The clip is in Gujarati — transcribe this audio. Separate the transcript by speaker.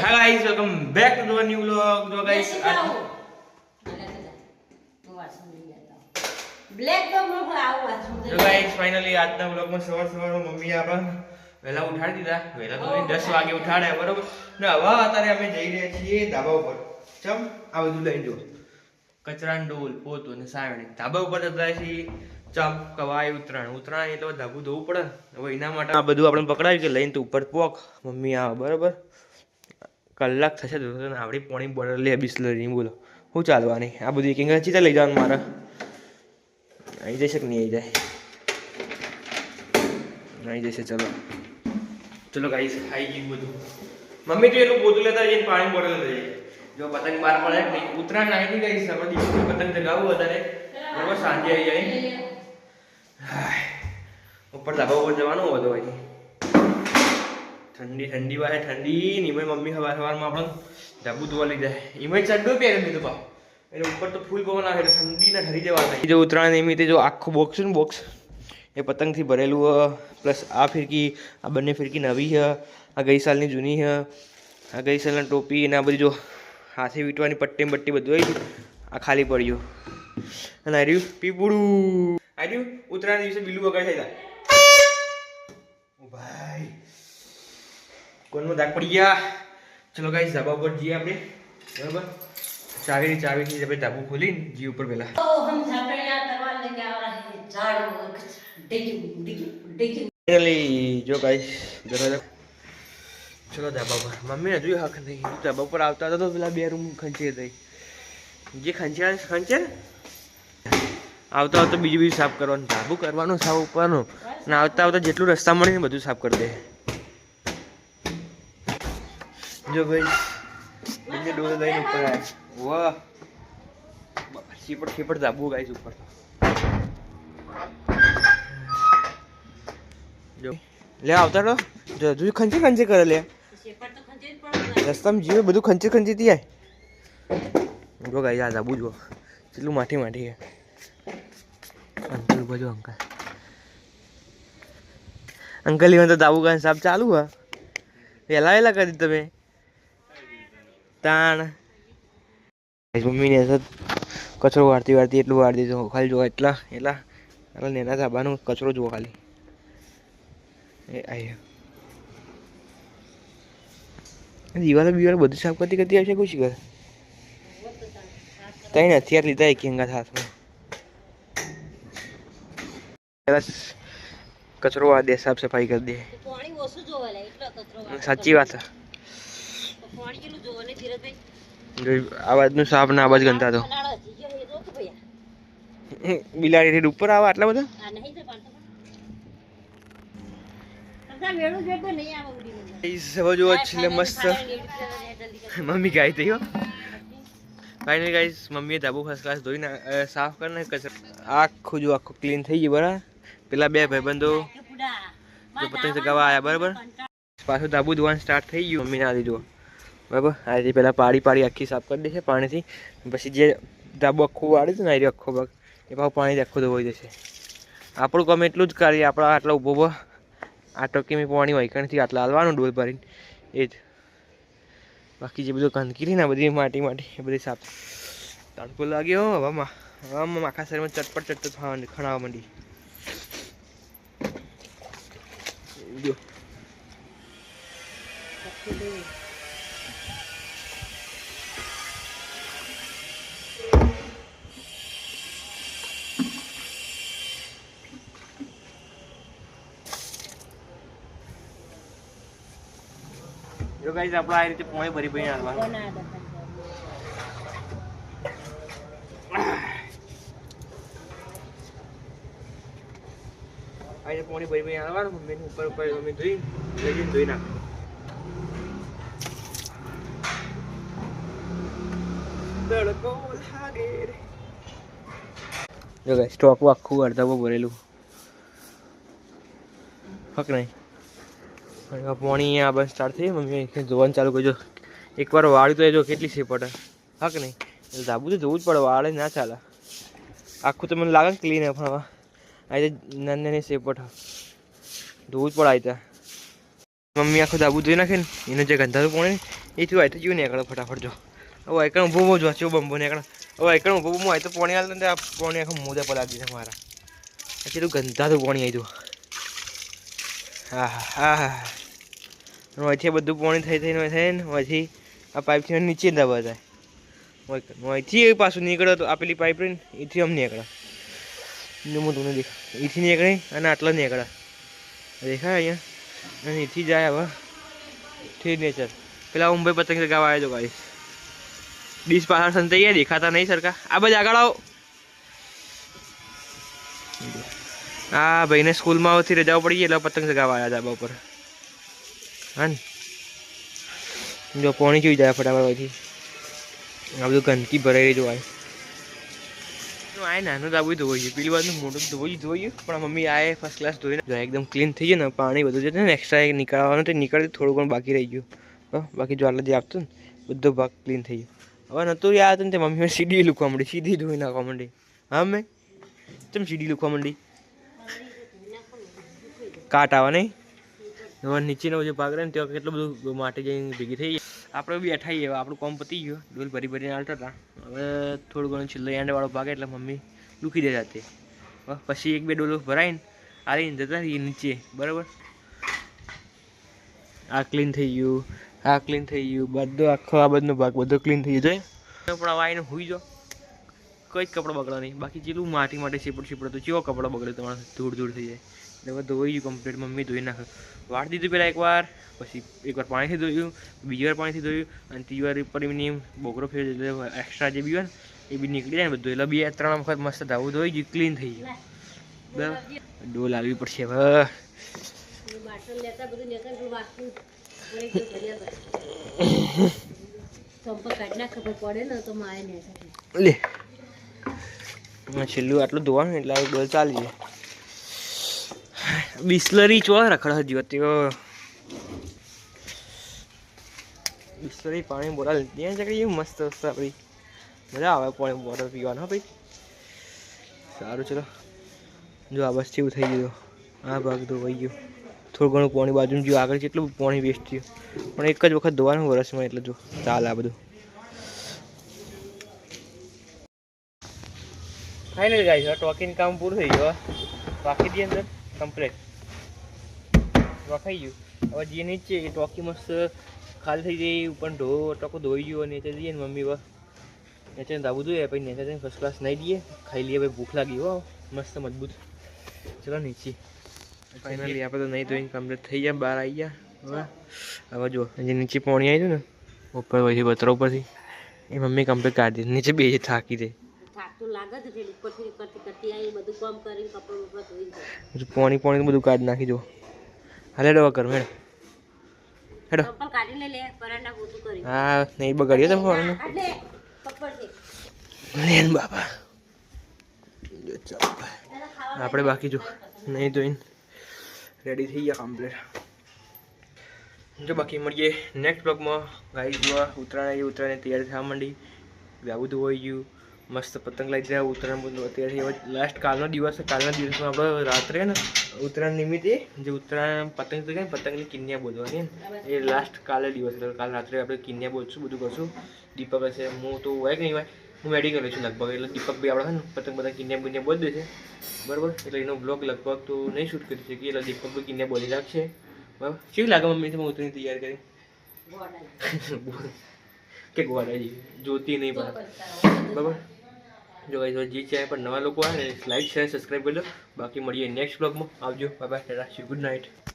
Speaker 1: Hi guys, welcome back to the new vlog. So guys, finally આજના વ્લોગમાં સવારમાં મમ્મી આપણને વહેલા ઉઠાડી દીધા. વહેલા તો 10 વાગે ઉઠાડ્યા બરોબર. ને હવે અત્યારે અમે જઈ રહ્યા છીએ ધાબા ઉપર. ચમ આ બધું લઈ જો. કચરાનો ડોલ, પોતું ને સાવણી. ધાબા ઉપર જતા છીએ. ચમ કવાય ઉતરાણ એટલે ધાબુ ધોવું પડે. હવે એના માટે આ બધું આપણે પકડાવી કે લઈને તો ઉપર પોક. મમ્મી આવે બરોબર. કલાક થશે તો આવડી પોણી બોટલ લે બિસ્લરી બોલો શું ચાલવાની આ બધું એક ઇંગ્લિશ ચીતા લઈ જવાનું મારે આવી જશે કે નહીં આવી જશે ચલો ગાઈસ ખાઈ ગયું બધું મમ્મી તો એટલું પોતું લેતા જઈને પાણી બોટલ લઈ જો પતંગ બહાર પડે કે નહીં ઉત્તરાયણ આવી ગઈ આપણે દિવસની પતંગ ચગાવવું વધારે બરોબર સાંજે આવી જાય ઉપર ધાબા ઉપર જવાનું બધું હોય ઠંડી વાહે ઠંડી ની મમ્મી સવારમાં આપણે ધાબુ ધોવા લઈ જાય એમાં ચડ્ડો પહેરે લીધો પાવ એટલે ઉપર તો ફૂલ પવન આવે એટલે ઠંડીને ઠરી જવા થાય જો ઉત્તરાયણ નિમિત્તે જો આખું બોક્સ છે ને બોક્સ એ પતંગથી ભરેલું પ્લસ આ ફિરકી આ બંને ફિરકી નવી છે આ ગઈ સાલની જૂની છે આ ગઈ સાલના ટોપી અને આ બધી જો હાથે વીંટવાની પટ્ટી બધું આવી આ ખાલી પડ્યું અને આ રહ્યું પીપુડું આ રહ્યું ઉત્તરાયણ દિવસે બિલ્લું વગર થઈ જાય ભાઈ કોનમાં દાગ પડી ગયા ચલો ગાઈસ ધાબા ઉપર જઈએ આપણે બરાબર ચાવીથી આપણે ધાબુ ખોલીને જી ઉપર પહેલા જો ગાઈસ દરવાજા ચલો ધાબા પર મમ્મી હજુ હક નહીં ધાબા ઉપર આવતા હતા તો પેલા બે રૂમ ખંચે થઈ જે ખંચે આવતા બીજું સાફ કરવાનું ધાબુ કરવાનું સાફ ઉપરનું અને આવતા જેટલું રસ્તા મળે ને બધું સાફ કરી દે જો ભાઈ બંને ડોલ લઈને ઉપર આવ્યા વાહ છીપટ ધાબુ ગાઈસ ઉપર જો લે આવતા તો જો હજુ ખંચે કરે લે રસ્તામાં જીવે બધું ખંચે થી આય જો ગાઈસ આ ધાબુ જો કેટલું માટી છે અંકલ બાજુ અંકલ ઈવન તો ધાબુ કાન સાફ ચાલુ હા વહેલા કરી તમે તાણ મમ્મીને કચરો વાળતી એટલું વાળી દીધું ખાલી જો એટલા નેના ધાબાનો કચરો જુઓ ખાલી એ દિવાલો બધું સાફ કરતી આવશે ખુશી કર તઈ હથિયાર લીધા એક અંગા હાથમાં કચરો આ દે સાફ સફાઈ કરી દે સાચી વાત આવાજનું સાફ ના અવાજ ગંતા તો બિલાડી ઉપર આવે આટલા બધા મસ્ત મમ્મી ગાય થઈ ફાઇનલી ગાઈસ મમ્મીએ ધાબુ ફર્સ્ટ ક્લાસ ધોઈને સાફ કરીને આખું ક્લીન થઈ ગયું બરાબર પેલા બે ભાઈબંધો જો પતંગ ચગાવવા આવ્યા બરાબર પાછું ધાબુ ધોવાનું સ્ટાર્ટ થઈ ગયું મમ્મીને આ દીધું બરાબર આજે પહેલાં પાડી આખી સાફ કરી દેશે પાણીથી પછી જે ધાબુ આખું વાળ્યું હતું ને એ આખો ભાગ એ પાછું પાણીથી આખું ધોવાઈ જશે આપણું કામ એટલું જ કરીએ આપણા આટલા ઊભો આ ટોકીમાં પાણી વાયકણથી આટલા હાલવાનું ડોલ ભરીને એ જ બાકી જે બધું ગંદકી રહી ને બધી માટી એ બધી સાફ તડકો લાગ્યો હવામાં આખા શરીરમાં ચટપટ ખણાવા માંડી જો ગાઈસ આપણે આ રીતે પાણી ભરી નાખવાનું આ પાણી ભરી નાખવાનું મમ્મી ઉપર મમ્મી ધોઈ નાખ જો ગાઈસ સ્ટોક આખું અડધા ભરેલું હક નહીં પાણી આ બસ સ્ટાર્ટ થઈ મમ્મી જોવાનું ચાલુ કરજો એકવાર વાળ્યું તો એ જો કેટલી સેપટ હક નહીં એટલે ધાબુ તો જોવું જ પડે વાળે ના ચાલે આખું તો મને લાગે ને ક્લીન પણ આ નાની સેપટ ધોવું જ પડે આ મમ્મી આખું દાબુ ધોઈ નાખે ને એને જે ગંધારું પોણે એથી હોય તો જીવ નીકળે ફટાફટ જો હવે આઈકણ ઊભો જો ચેવો બંબો નીકળે હવે આઈકણ ઊભો હોય તો પોણી હાલ ને આ પોણી આખું મોઢા પર લાગી છે મારા પછી તો ગંધારું પોણી આવી દઉં હા હા હા અહીંથી બધું પોણી થઈને અહીંથી આ પાઇપથી નીચે દબા જાય અહીંથી પાછું નીકળે તો આ પેલી પાઇપ રહીને એથી આમ નીકળે હું તમને દેખા એથી નીકળે અને આટલા નીકળે દેખાય અહીંયા અને એથી જાય હવે ઠીક નેચર પેલા મુંબઈ પતંગ ચગાવવા આવ્યો તો ગાઈસ ડીશ પાછળ સંતાઈ દેખાતા નહીં સરખા આ બધા આગળ આવો હા ભાઈને સ્કૂલમાંથી રજાઓ પડી ગઈ એટલે પતંગ ચગાવવા આવ્યા ધાબા ઉપર હા ને જો પોણી જોઈ જાય ફટાફટ અહીંથી આ બધું ગંદકી ભરાઈ રહી જોવાય આ નાનું દાબુ ધોવાઈ ગયું પેલી વાતનું મોટું ધોઈ પણ મમ્મી આ ફર્સ્ટ ક્લાસ ધોઈને જો એકદમ ક્લીન થઈ ગયું ને પાણી બધું જતું ને એક્સ્ટ્રા નીકળવાનું તો નીકળે થોડું ઘણું બાકી રહી ગયું બાકી જો આટલા જે આપતું ને બધો ભાગ ક્લીન થઈ ગયો હવે નહોતું યાદ હતું ને તે મમ્મી સીડી લૂકવા માંડી સીધી ધોઈ નાખવા માંડી હા મેં કેમ સીડી લૂકવા માંડી કાટ આવે નહીં હવે નીચેનો જે ભાગ રહે ને ત્યાં કેટલું બધું માટી જઈને ભેગી થઈ ગઈ આપણે બેઠા છીએ હવે આપણું કામ પતી ગયું ડોલ ભરીને હાલતા હતા હવે થોડું ઘણું છેલ્લો એન્ડવાળો ભાગ એટલે મમ્મી લૂકી દે જાતે પછી એક બે ડોલો ભરાઈને આવીને જતા રહીએ નીચે બરાબર આ ક્લીન થઈ ગયું બધો આખો આ બધો ભાગ બધો ક્લીન થઈ ગયો પણ હવે આવીને હોઈ જાઓ કંઈ જ કપડાં બગડો નહીં બાકી જેટલું માટી શીપડ તો કેવો કપડાં બગડે તમારે ધૂળ થઈ જાય એટલે હવે ધોઈ ગયું કમ્પ્લીટ મમ્મી ધોઈ નાખે વાળ દીધું પહેલાં એકવાર પાણીથી ધોયું બીજી વાર પાણીથી ધોયું અને ત્રીજી વાર ઉપર એમની બોકરો ફેર એટલે એક્સ્ટ્રા જે બી હોય ને એ બી નીકળી જાય ને બધું એટલે 2-3 વખત મસ્ત ધાવું ધોઈ ગયું ક્લીન થઈ ગયું બરાબર ડોલ લાવવી પડશે હવે લે છેલ્લું આટલું ધોવાનું એટલે ડોલ ચાલી જાય બિસ્લરી ચો રખડ હજી હતી બિસ્લરી પાણી બોટલ ત્યાં જગ્યાએ મસ્ત વસ્તુ આપણી મજા આવે પાણી બોટલ પીવાનું હા ભાઈ સારું ચલો જો આ બસ જેવું થઈ ગયું આ ભાગ ધોવાઈ ગયો થોડું ઘણું પાણી બાજુ જો આગળ કેટલું પાણી વેસ્ટ થયું પણ એક જ વખત ધોવાનું વરસમાં એટલે જો ચાલે આ બધું ફાઇનલ ગાઈસ ટોકિંગ કામ પૂરું થઈ ગયું બાકી દી અંદર કમ્પ્લીટ વખાઈ ગયું હવે જે નીચે એ ટોકી મસ્ત ખાલી થઈ જાય ઉપર ટોકો ધોઈ ગયો નીચે જઈએ ને મમ્મી નીચે ધાબુ જોઈએ પછી નીચે જઈને ફર્સ્ટ ક્લાસ નહીં દઈએ ખાઈ લઈએ ભાઈ ભૂખ લાગી હો મસ્ત મજબૂત ચલો નીચે ફાઇનલી આપણે તો નહીં ધોઈને કમ્પ્લીટ થઈ ગયા બહાર આવી ગયા હવે જો જે નીચે પાણી આવ્યું ને ઉપર પછી બતરો ઉપરથી એ મમ્મી કમ્પ્લીટ કાઢી દીધી નીચે બે થાકી દે પાણી બધું કાઢી નાખી જો હાલે ડવા કર મેડ હેડો હા નહીં બગાડ્યો તમે ફોન બાપા આપણે બાકી જો નહીં ધોઈને રેડી થઈ ગયા કમ્પ્લીટ જો બાકી મળીએ નેક્સ્ટ બ્લોગમાં ગાઈ જોવા ઉત્તરાયણ તૈયારી થવા માંડી આવું બધું હોઈ ગયું મસ્ત પતંગ લઈ જાય ઉત્તરાયણ બધું અત્યારે લાસ્ટ કાલના દિવસમાં આપણે રાત્રે ને ઉત્તરાયણ નિમિત્તે જે ઉત્તરાયણ પતંગ તો કહે પતંગની કિન્યા બોલવાની એ લાસ્ટ કાલે દિવસ એટલે કાલ રાત્રે આપણે કિન્યા બોલશું બધું કરશું દીપક હશે હું તો હોય કે નહીં હોય હું મેડિકલ છું લગભગ એટલે દીપક ભાઈ આપણે ને પતંગ કિન્યા બોલી દેશે બરાબર એટલે એનો બ્લોગ લગભગ તો નહીં શૂટ કરી શકીએ એટલે દીપક ભાઈ કિન્યા બોલી રાખશે બરાબર કેવી લાગે મમ્મી તમે ઉત્તરાયણ તૈયાર કરી કે ગોડાજી જોતી નહીં પણ બરાબર જો ગાઈસ જે ચેનલ પર નવા લોકો આવે ને લાઈક શેર સબસ્ક્રાઈબ કરી લો બાકી મળીએ નેક્સ્ટ બ્લોગમાં આવજો bye bye tata good night